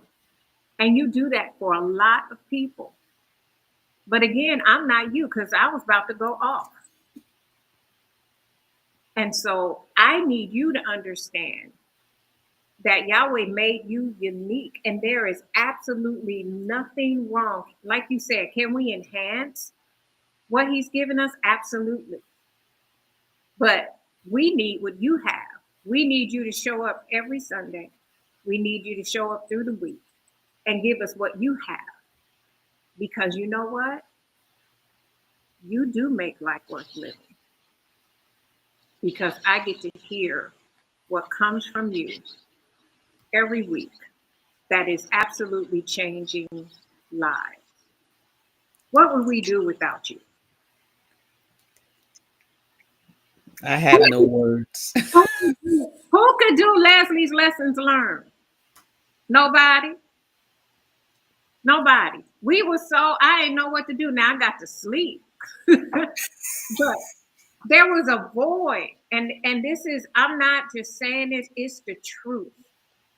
And you do that for a lot of people. But again, I'm not you because I was about to go off. And so I need you to understand that Yahweh made you unique and there is absolutely nothing wrong. Like you said, can we enhance what he's given us? Absolutely. But we need what you have. We need you to show up every Sunday. We need you to show up through the week and give us what you have. Because you know what? You do make life worth living. Because I get to hear what comes from you every week that is absolutely changing lives. What would we do without you? I have no words. Who could do Leslie's lessons learned? Nobody. Nobody. We were so, I didn't know what to do. Now I got to sleep. But there was a void. And this is, I'm not just saying this, it's the truth.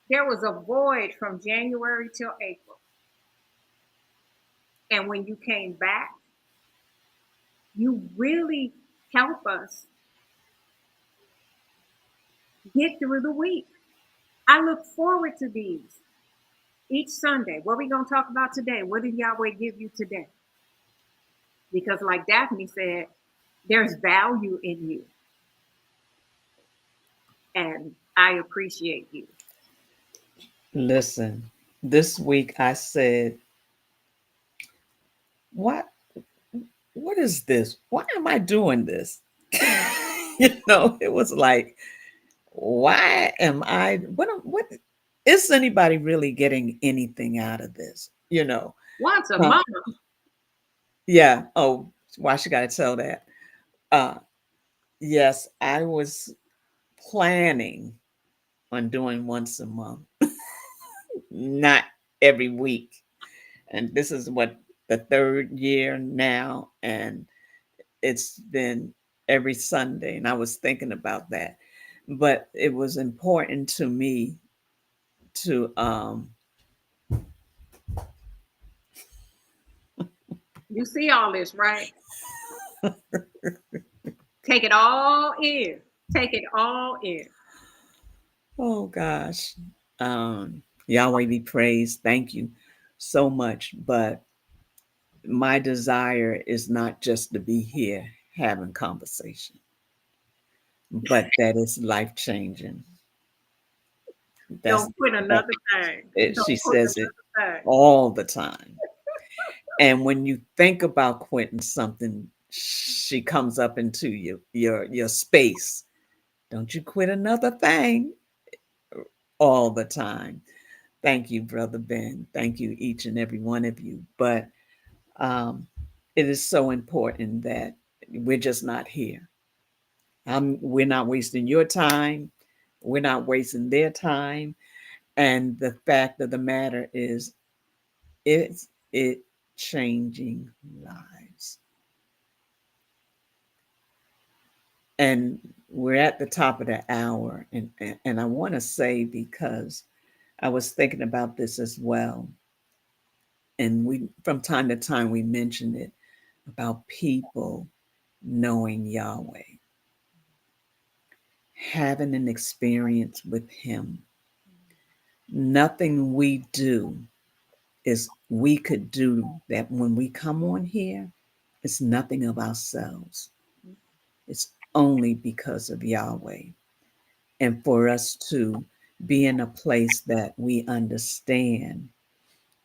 There was a void from January till April. And when you came back, you really help us get through the week. I look forward to these each Sunday. What are we going to talk about today? What did Yahweh give you today? Because, like Daphne said, there's value in you. And I appreciate you. Listen, this week I said, what is this? Why am I doing this? It was like, why am I what is anybody really getting anything out of this? Once a Uh, month. yeah. Oh, why she gotta tell that? Uh yes, I was planning on doing once a month, not every week. And this is what, the third year now, and it's been every Sunday. And I was thinking about that. But it was important to me to You see all this, right? Take it all in. Take it all in. oh gosh. Yahweh be praised. Thank you so much. But my desire is not just to be here having conversation, but that is life changing. That's Don't quit that, another thing. she Don't quit says it another thing. all the time. And when you think about quitting something, she comes up into your space. Don't you quit another thing all the time. Thank you, Brother Ben. Thank you, each and every one of you. But um, it is so important that we're just not here. We're not wasting your time. We're not wasting their time. And the fact of the matter is, it changing lives. And we're at the top of the hour. And I want to say, because I was thinking about this as well, and we, from time to time, we mention it. about people knowing Yahweh, having an experience with Him. Nothing we do is we could do that when we come on here. It's nothing of ourselves. It's only because of Yahweh. And for us to be in a place that we understand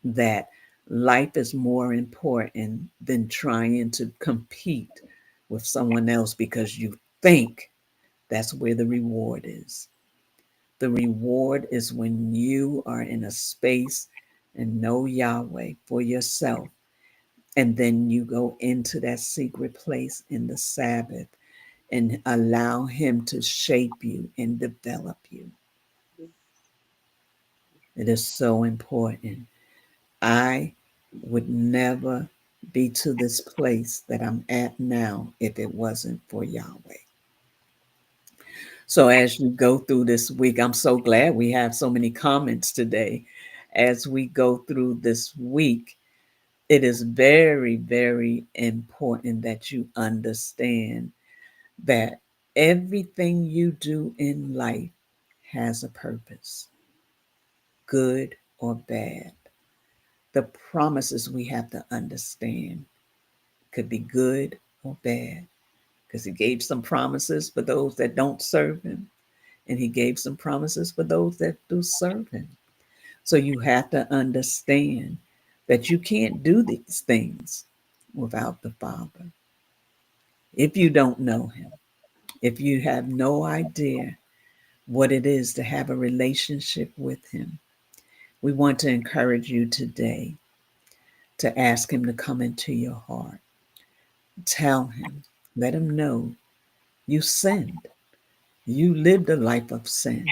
that life is more important than trying to compete with someone else because you think that's where the reward is. The reward is when you are in a space and know Yahweh for yourself. And then you go into that secret place in the Sabbath and allow Him to shape you and develop you. It is so important. I would never be to this place that I'm at now if it wasn't for Yahweh. So as you go through this week, I'm so glad we have so many comments today. As we go through this week, it is very, very important that you understand that everything you do in life has a purpose, good or bad. The promises we have to understand could be good or bad because He gave some promises for those that don't serve Him, and He gave some promises for those that do serve Him. So you have to understand that you can't do these things without the Father. If you don't know Him, if you have no idea what it is to have a relationship with Him, we want to encourage you today to ask Him to come into your heart. Tell Him, let Him know you sinned. You lived a life of sin,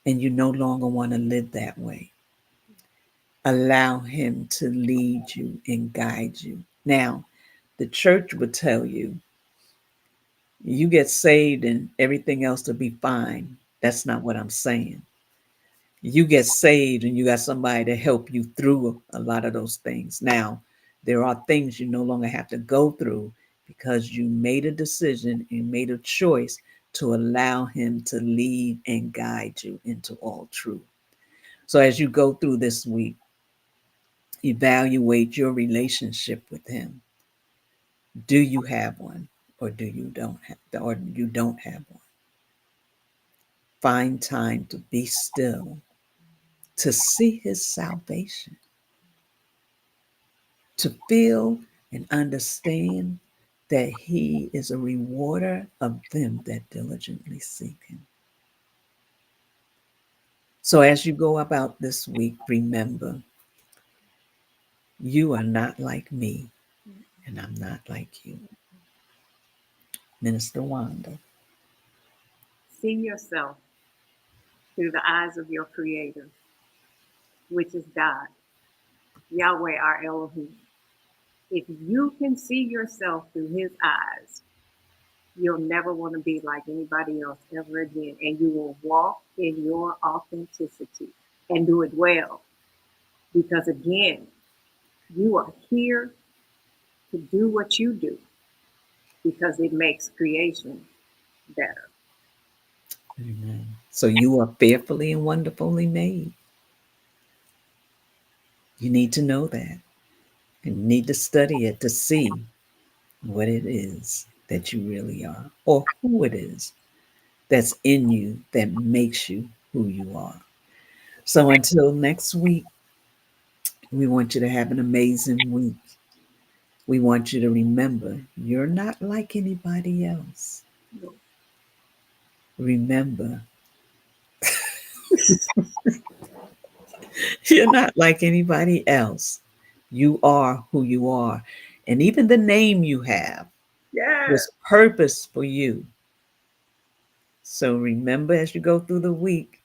and you no longer want to live that way. Allow Him to lead you and guide you. Now, the church would tell you, you get saved and everything else will be fine. That's not what I'm saying. You get saved and you got somebody to help you through a lot of those things. Now, there are things you no longer have to go through because you made a decision and made a choice to allow Him to lead and guide you into all truth. So as you go through this week, evaluate your relationship with Him. Do you have one, or you don't have one? Find time to be still, to see His salvation, to feel and understand that He is a rewarder of them that diligently seek Him. So as you go about this week, remember, you are not like me, and I'm not like you. Minister Wanda. See yourself through the eyes of your Creator, which is God, Yahweh, our Elohim. If you can see yourself through His eyes, you'll never want to be like anybody else ever again. And you will walk in your authenticity and do it well. Because again, you are here to do what you do because it makes creation better. Amen. So you are fearfully and wonderfully made. You need to know that. And you need to study it to see what it is that you really are, or who it is that's in you that makes you who you are. So until next week, we want you to have an amazing week. We want you to remember you're not like anybody else. Remember, you're not like anybody else. You are who you are. And even the name you have Yeah. was purpose for you. So remember as you go through the week,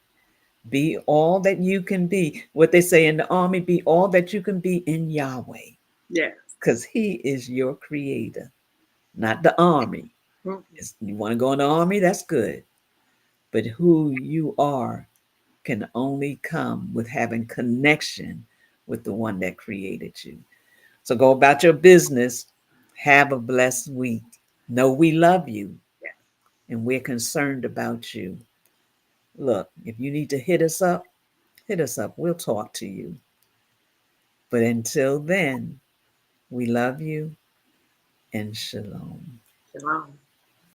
be all that you can be. What they say in the army, be all that you can be in Yahweh, Yes. because He is your creator, not the army. You want to go in the army? That's good. But who you are can only come with having connection with the one that created you. So go about your business. Have a blessed week. Know we love you Yes. and we're concerned about you. Look, if you need to hit us up, hit us up. We'll talk to you. But until then, we love you and shalom. Shalom.